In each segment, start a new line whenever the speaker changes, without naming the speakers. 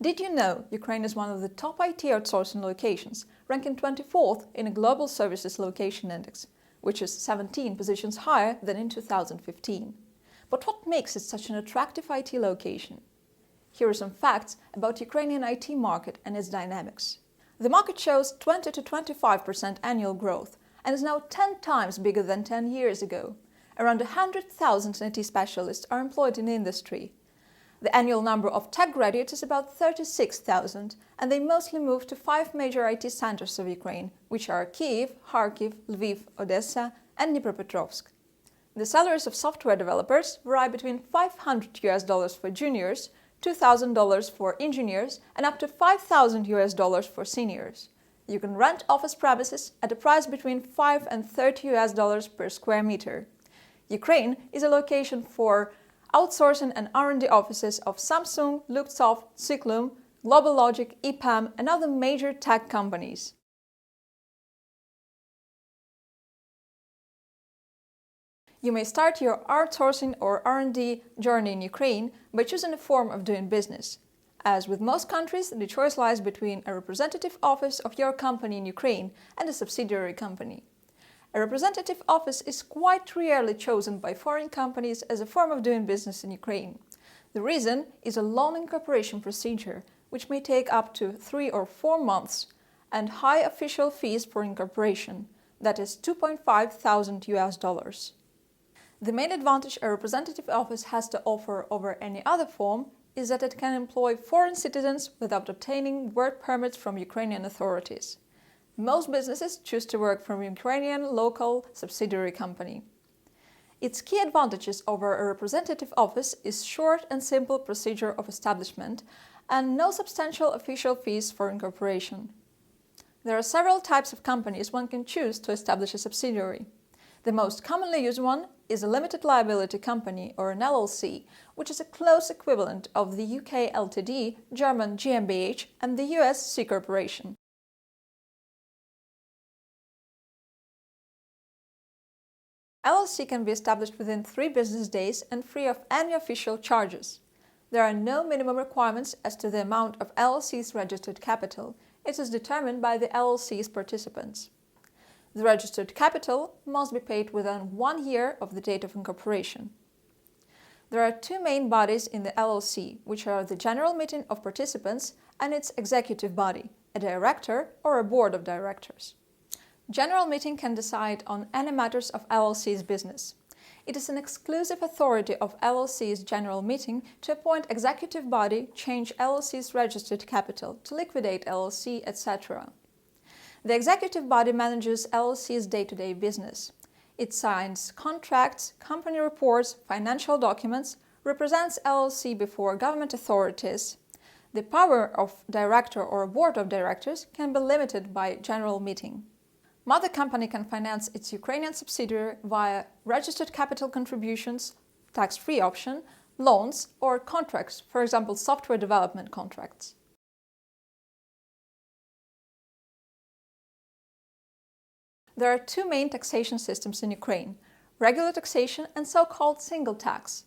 Did you know Ukraine is one of the top IT outsourcing locations, ranking 24th in a Global Services Location Index, which is 17 positions higher than in 2015. But what makes it such an attractive IT location? Here are some facts about Ukrainian IT market and its dynamics. The market shows 20 to 25% annual growth and is now 10 times bigger than 10 years ago. Around 100,000 IT specialists are employed in the industry. The annual number of tech graduates is about 36,000, and they mostly move to 5 major IT centers of Ukraine, which are Kyiv, Kharkiv, Lviv, Odessa, and Dnipropetrovsk. The salaries of software developers vary between $500 for juniors, $2,000 for engineers, and up to $5,000 for seniors. You can rent office premises at a price between $5 and $30 per square meter. Ukraine is a location for outsourcing and R&D offices of Samsung, Luxoft, Ciklum, Global Logic, EPAM, and other major tech companies. You may start your outsourcing or R&D journey in Ukraine by choosing a form of doing business. As with most countries, the choice lies between a representative office of your company in Ukraine and a subsidiary company. A representative office is quite rarely chosen by foreign companies as a form of doing business in Ukraine. The reason is a long incorporation procedure, which may take up to 3 or 4 months, and high official fees for incorporation, that is $2,500. The main advantage a representative office has to offer over any other form is that it can employ foreign citizens without obtaining work permits from Ukrainian authorities. Most businesses choose to work from a Ukrainian local subsidiary company. Its key advantages over a representative office is short and simple procedure of establishment and no substantial official fees for incorporation. There are several types of companies one can choose to establish a subsidiary. The most commonly used one is a limited liability company, or an LLC, which is a close equivalent of the UK Ltd, German GmbH, and the US C Corporation. LLC can be established within 3 business days and free of any official charges. There are no minimum requirements as to the amount of LLC's registered capital. It is determined by the LLC's participants. The registered capital must be paid within 1 year of the date of incorporation. There are 2 main bodies in the LLC, which are the General Meeting of Participants and its executive body, a director or a board of directors. General Meeting can decide on any matters of LLC's business. It is an exclusive authority of LLC's General Meeting to appoint executive body, change LLC's registered capital, to liquidate LLC, etc. The executive body manages LLC's day-to-day business. It signs contracts, company reports, financial documents, represents LLC before government authorities. The power of director or board of directors can be limited by General Meeting. Mother company can finance its Ukrainian subsidiary via registered capital contributions, tax-free option, loans, or contracts, for example, software development contracts. There are 2 main taxation systems in Ukraine: regular taxation and so-called single tax.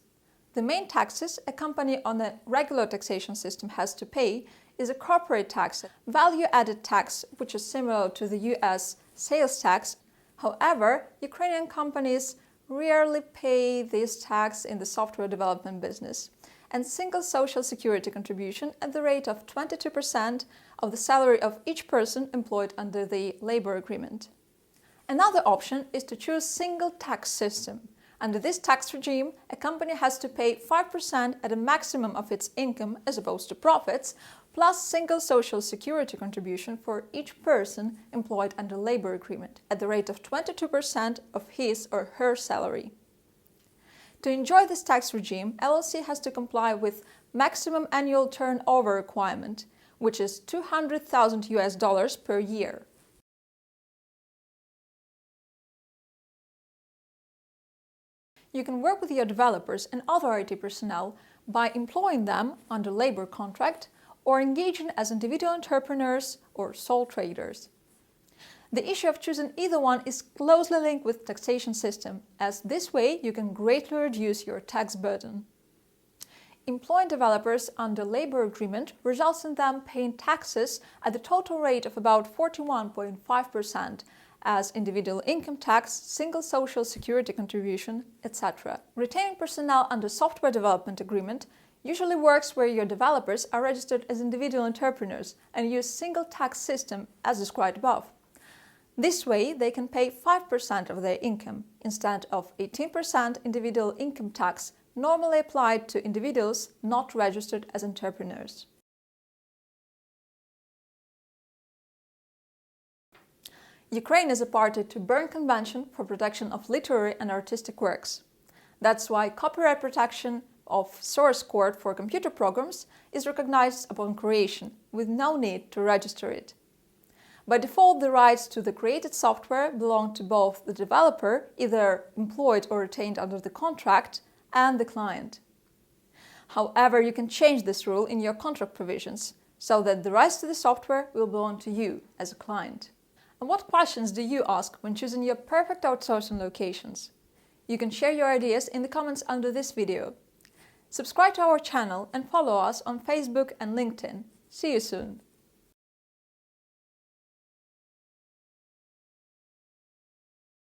The main taxes a company on a regular taxation system has to pay is a corporate tax, value-added tax, which is similar to the US sales tax. However, Ukrainian companies rarely pay this tax in the software development business, and single social security contribution at the rate of 22% of the salary of each person employed under the labor agreement. Another option is to choose single tax system. Under this tax regime, a company has to pay 5% at a maximum of its income as opposed to profits, plus single social security contribution for each person employed under labor agreement at the rate of 22% of his or her salary. To enjoy this tax regime, LLC has to comply with maximum annual turnover requirement, which is $200,000 per year. You can work with your developers and other IT personnel by employing them under labor contract or engaging as individual entrepreneurs or sole traders. The issue of choosing either one is closely linked with taxation system, as this way you can greatly reduce your tax burden. Employing developers under labor agreement results in them paying taxes at the total rate of about 41.5% as individual income tax, single social security contribution, etc. Retaining personnel under software development agreement usually works where your developers are registered as individual entrepreneurs and use single tax system as described above. This way, they can pay 5% of their income instead of 18% individual income tax normally applied to individuals not registered as entrepreneurs. Ukraine is a party to Berne Convention for protection of literary and artistic works. That's why copyright protection of source code for computer programs is recognized upon creation, with no need to register it. By default, the rights to the created software belong to both the developer, either employed or retained under the contract, and the client. However, you can change this rule in your contract provisions, so that the rights to the software will belong to you as a client. And what questions do you ask when choosing your perfect outsourcing locations? You can share your ideas in the comments under this video. Subscribe to our channel and follow us on Facebook and LinkedIn. See you soon!